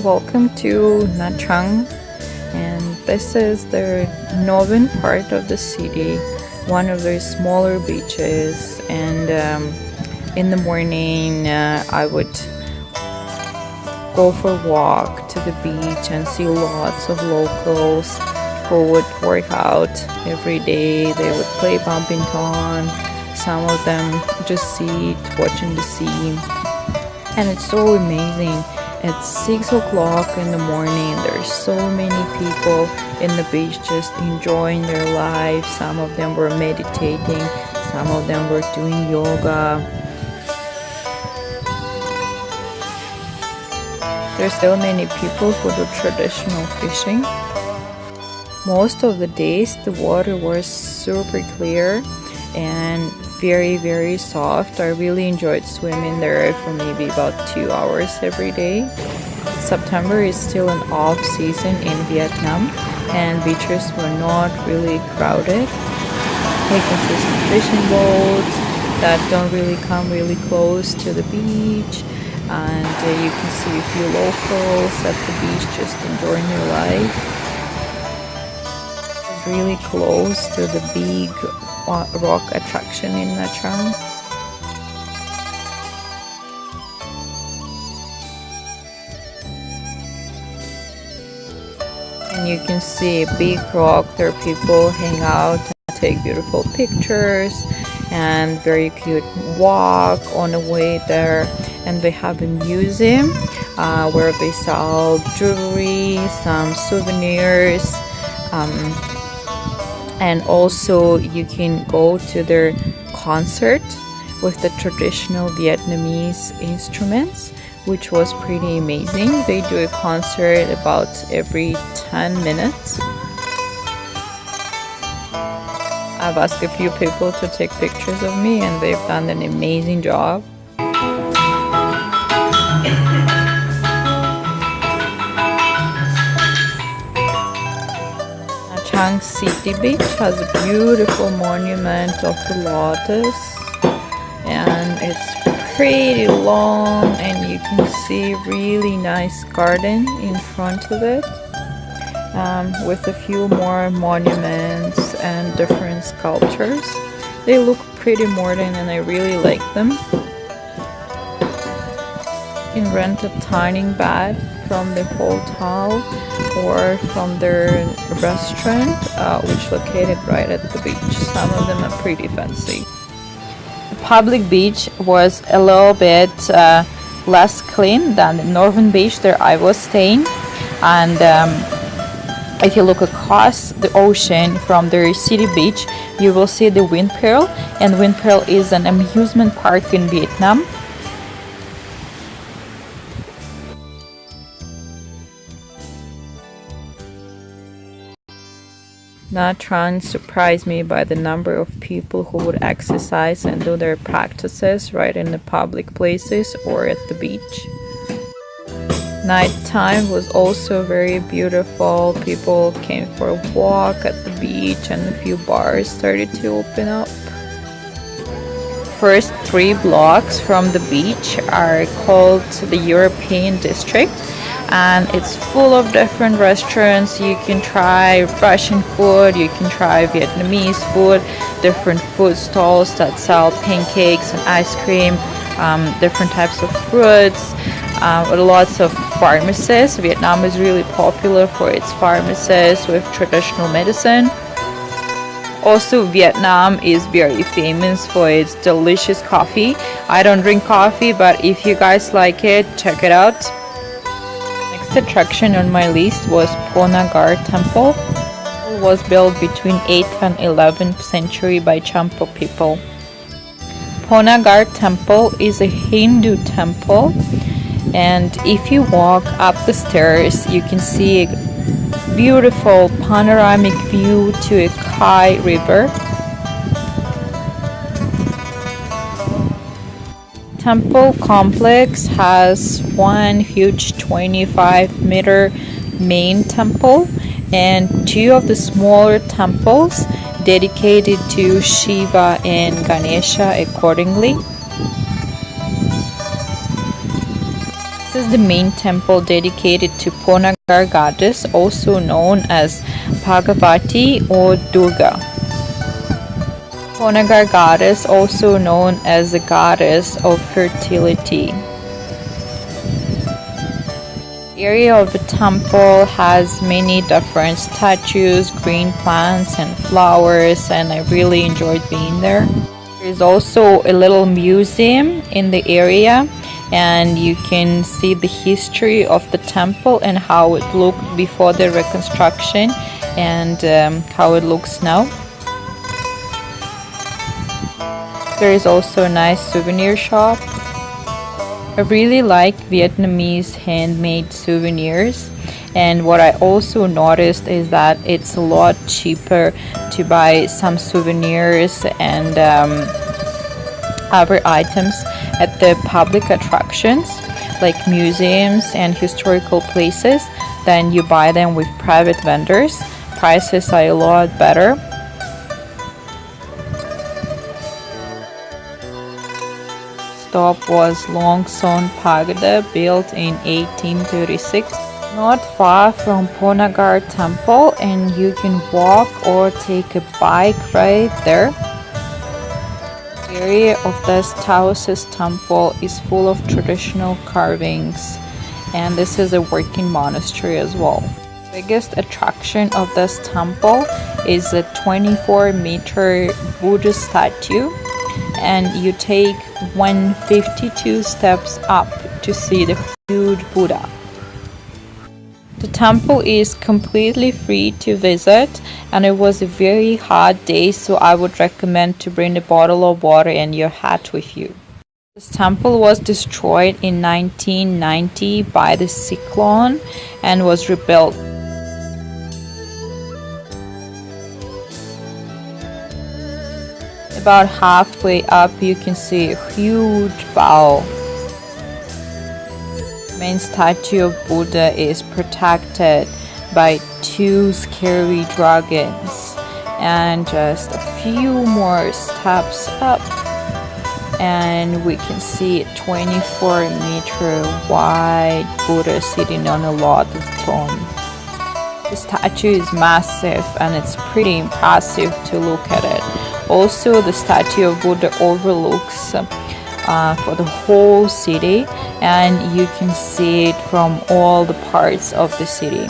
Welcome to Nachange, and this is the northern part of the city, one of the smaller beaches. And in the morning I would go for a walk to the beach and see lots of locals who would work out every day. They would play badminton, some of them just sit watching the sea, and it's so amazing. It's 6 o'clock in the morning. There's so many people in the beach just enjoying their life. Some of them were meditating, some of them were doing yoga. There's still many people who do traditional fishing. Most of the days the water was super clear and very soft. I really enjoyed swimming there for maybe about 2 hours every day. September is still an off season in Vietnam and beaches were not really crowded. You can see some fishing boats that don't really come really close to the beach, and you can see a few locals at the beach just enjoying their life. Really close to the big rock attraction in Nha Trang. And you can see a big rock. There people hang out and take beautiful pictures, and very cute walk on the way there. And they have a museum where they sell jewelry, some souvenirs, and also you can go to their concert with the traditional Vietnamese instruments, which was pretty amazing. They do a concert about every 10 minutes. I've asked a few people to take pictures of me and they've done an amazing job. Nachang City Beach has a beautiful monument of the lotus, and it's pretty long, and you can see really nice garden in front of it, with a few more monuments and different sculptures. They look pretty modern and I really like them. You can rent a tiny bed from the hotel or from their restaurant, which is located right at the beach. Some of them are pretty fancy. The public beach was a little bit less clean than the northern beach that I was staying, and if you look across the ocean from the city beach, you will see the Wind Pearl, and Wind Pearl is an amusement park in Vietnam. Nha Trang surprised me by the number of people who would exercise and do their practices right in the public places or at the beach. Nighttime was also very beautiful. People came for a walk at the beach and a few bars started to open up. First 3 blocks from the beach are called the European District, and it's full of different restaurants. You can try Russian food, you can try Vietnamese food, different food stalls that sell pancakes and ice cream, different types of fruits, with lots of pharmacies. Vietnam is really popular for its pharmacies with traditional medicine. Also, Vietnam is very famous for its delicious coffee. I don't drink coffee, but if you guys like it, check it out. Next attraction on my list was Po Nagar Temple. It was built between 8th and 11th century by Champa people. Po Nagar Temple is a Hindu temple, and if you walk up the stairs, you can see a beautiful panoramic view to a Khai river. Temple complex has one huge 25-meter main temple and 2 of the smaller temples dedicated to Shiva and Ganesha accordingly. This is the main temple dedicated to Po Nagar goddess, also known as Bhagavati or Durga. Po Nagar goddess, also known as the goddess of fertility. The area of the temple has many different statues, green plants and flowers, and I really enjoyed being there. There's also a little museum in the area, and you can see the history of the temple and how it looked before the reconstruction and how it looks now. There is also a nice souvenir shop. I really like Vietnamese handmade souvenirs, and what I also noticed is that it's a lot cheaper to buy some souvenirs and other items at the public attractions like museums and historical places than you buy them with private vendors. Prices are a lot better. Stop was Longg Son pagoda, built in 1836, not far from Po Nagar temple, and you can walk or take a bike ride there. The area of this Taoist temple is full of traditional carvings, and this is a working monastery as well. The biggest attraction of this temple is a 24-meter Buddha statue, and you take 152 steps up to see the huge Buddha. The temple is completely free to visit, and it was a very hot day, so I would recommend to bring a bottle of water and your hat with you. This temple was destroyed in 1990 by the cyclone and was rebuilt. About halfway up you can see a huge bowl. The main statue of Buddha is protected by two scary dragons, and just a few more steps up and we can see a 24-meter wide Buddha sitting on a lotus throne. The statue is massive and it's pretty impressive to look at it. Also, the statue of Buddha overlooks for the whole city, and you can see it from all the parts of the city.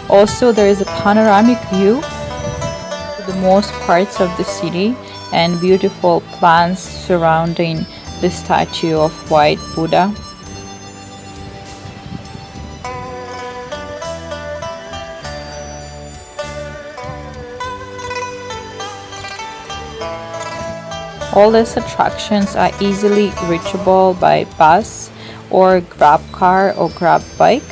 Also, there is a panoramic view of the most parts of the city and beautiful plants surrounding the statue of white Buddha. All these attractions are easily reachable by bus or grab car or grab bike.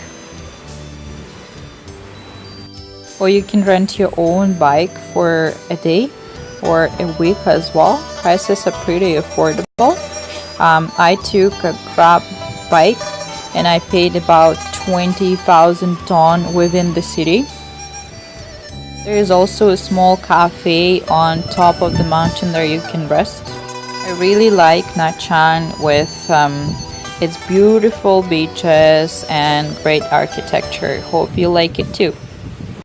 Or you can rent your own bike for a day or a week as well. Prices are pretty affordable. I took a grab bike and I paid about 20,000 dong within the city. There is also a small cafe on top of the mountain there you can rest. I really like Nha Trang with its beautiful beaches and great architecture. Hope you like it too.